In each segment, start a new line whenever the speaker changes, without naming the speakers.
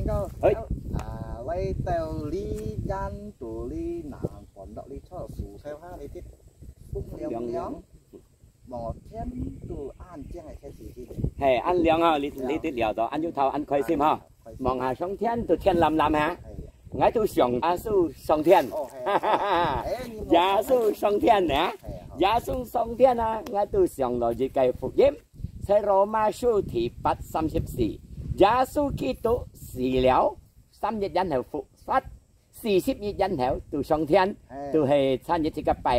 câu lấy tàu lý gian chủ lý nặng còn đậu lý cho sủ theo ha lý tiết phúc liang liang bỏ thiên từ ăn chiang này gì
hè ăn liang ha lý tiết liao đó ăn yêu thầu ăn khoai sim ha mong hà sông thiên từ thiên làm hả ngay từ sông su sông thiên giá su sông thiên nè giá su sông thiên à ngay từ sông rồi gì cái phục yếmใช้โรมาสูที่ปัด34ยาสูคิโต4แล้ว3ยันแถวฟุฟัด40ยันแถวตัวสองเทียนตัวให้ท่านยึดที่กับไป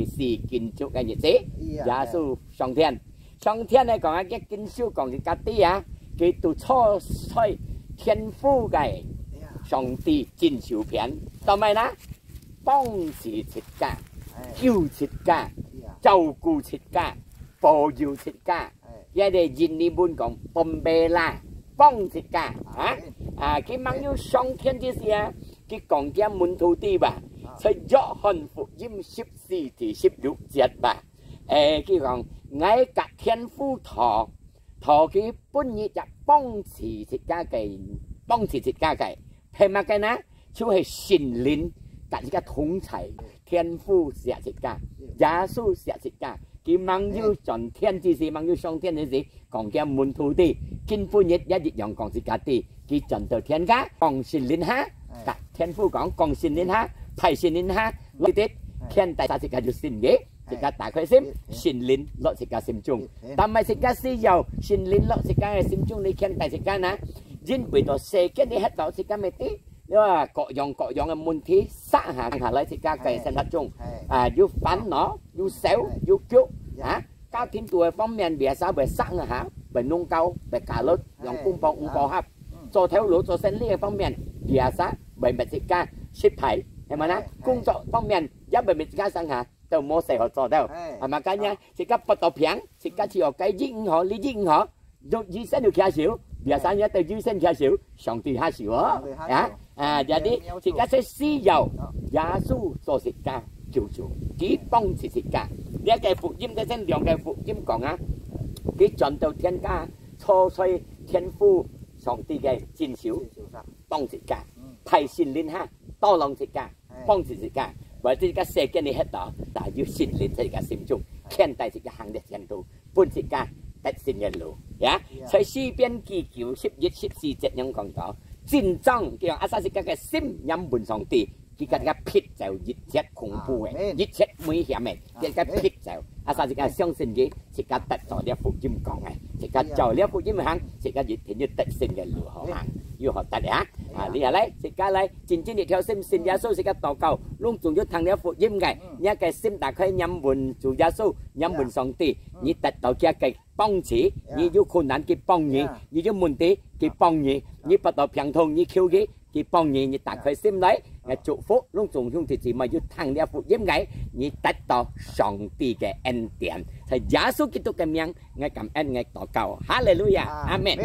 4กินจุกันยึดสิยาสูสองเทียนในก่อนแกกินสู้ก่อนที่กัดตีอ่ะคือตัวช่อช่วยเทียนฟูไก่สองตีจินฉิวเพียนต่อไปนะป้องสีฉิดกากิ้วฉิดกาเจ้ากูฉิดกาปอยูฉิดกาgia đình nhìn đi buôn còn bom bê la bong thịt cả hả cái mang như song thiên thế gì à cái còn kia muốn thu ti bà sẽ rõ hơn phụ diêm ship gì thì ship dục diệt bà cái còn ngay cả thiên phu thọ cái bún nhị chặt bong chỉ thịt cá cái hay mà cái ná chú hay xin linh cả cái thống chạy thiên phu diệt thịt cá giá su diệt thịt cá cái mang như chọn thiên gì gì mang như song thiên thế gì còn cái muốn thu đi kinh phu nhất giá dịch dòng còn gì cả đi cái chọn từ thiên cá còn xin linh ha cả thiên phu còn xin linh ha phải xin linh ha lợi tết thiên tại sao gì cả được xin ghế gì cả tại khởi sim xin linh lợi gì cả sim chung tạm mai gì cả xí dầu xin linh lợi gì cả sim chung đi thiên tại gì cả na dính bị đồ xe cái đi hết đó gì cả mấy tí là cọ dòng môn thí xã hà lấy gì cả cái sinh hoạt chung du phán nó du xéo du cứu các thiên tuổi phong miền bìa sao bìa sáng hả bìa nung cao bìa cả lớp dòng cung bò hấp cho theo lối cho sen liên phong miền bìa sáng bìa bìa dịch ca ship thải em mà nè cung cho phong miền giá bìa bìa ca sang hả tàu mua xe họ cho đâu mà cái nhá dịch ca bắt tàu phiến dịch ca chỉ ở cái dính họ lý dính họ được dư sen được 2 triệu bìa sáng nhá từ dư sen 2 triệu xong thì 2 triệu á jadi dịch ca sẽ xí dầu giá su cho dịch ca chủ chỉ bông chỉ dịch ca để cái phục diêm cái sen đường cái phục diêm còn á cái chọn đầu thiên ca cho xoay thiên phu song ti cái chín xíu bông chỉ ca thầy xin linh ha to lòng chỉ ca bông chỉ ca bởi vì cái xe cái này hết đó đã yêu xin linh chỉ ca sim chung khen tay chỉ ca hàng đẹp tiền tu buôn chỉ ca tết xin nhân lũ ya所以西边幾九11、14節樣講到戰爭叫阿薩只個sim nhắm buồn song ti cái cái pit dầu dịch chết khủng bố ấy, dịch chết nguy hiểm ấy, cái pit dầu, sao cái相信gì, cái tật tỏ đẹp phục chim còn này, cái trò đẹp phục chim hàng, cái dịch thì như tật sinh cái lửa họ hàng, như họ tật á, lý lấy, cái lấy, chính đi theo xin giá số, cái tàu cầu, luôn dùng cho thằng đẹp phục chim này, nhá cái sim đã khai nhắm buồn chủ giá số, nhắm buồn song ti, như tật tàu kia cái bông chỉ, như du khôn nạn cái bông nhỉ, như du môn tí cái bông nhỉ, như bắt đầu phiền thùng như khiêu ghế. Cái bông nhỉ như tạc khởi sim đấy ngày trụ phúc luôn dùng chung thì chỉ mà như thằng đeo phụ diễm gái như tách to sòng tì cái en tiền thì giá số cái tục cái miếng ngày cảm ơn ngày tỏ cầu hallelujah amen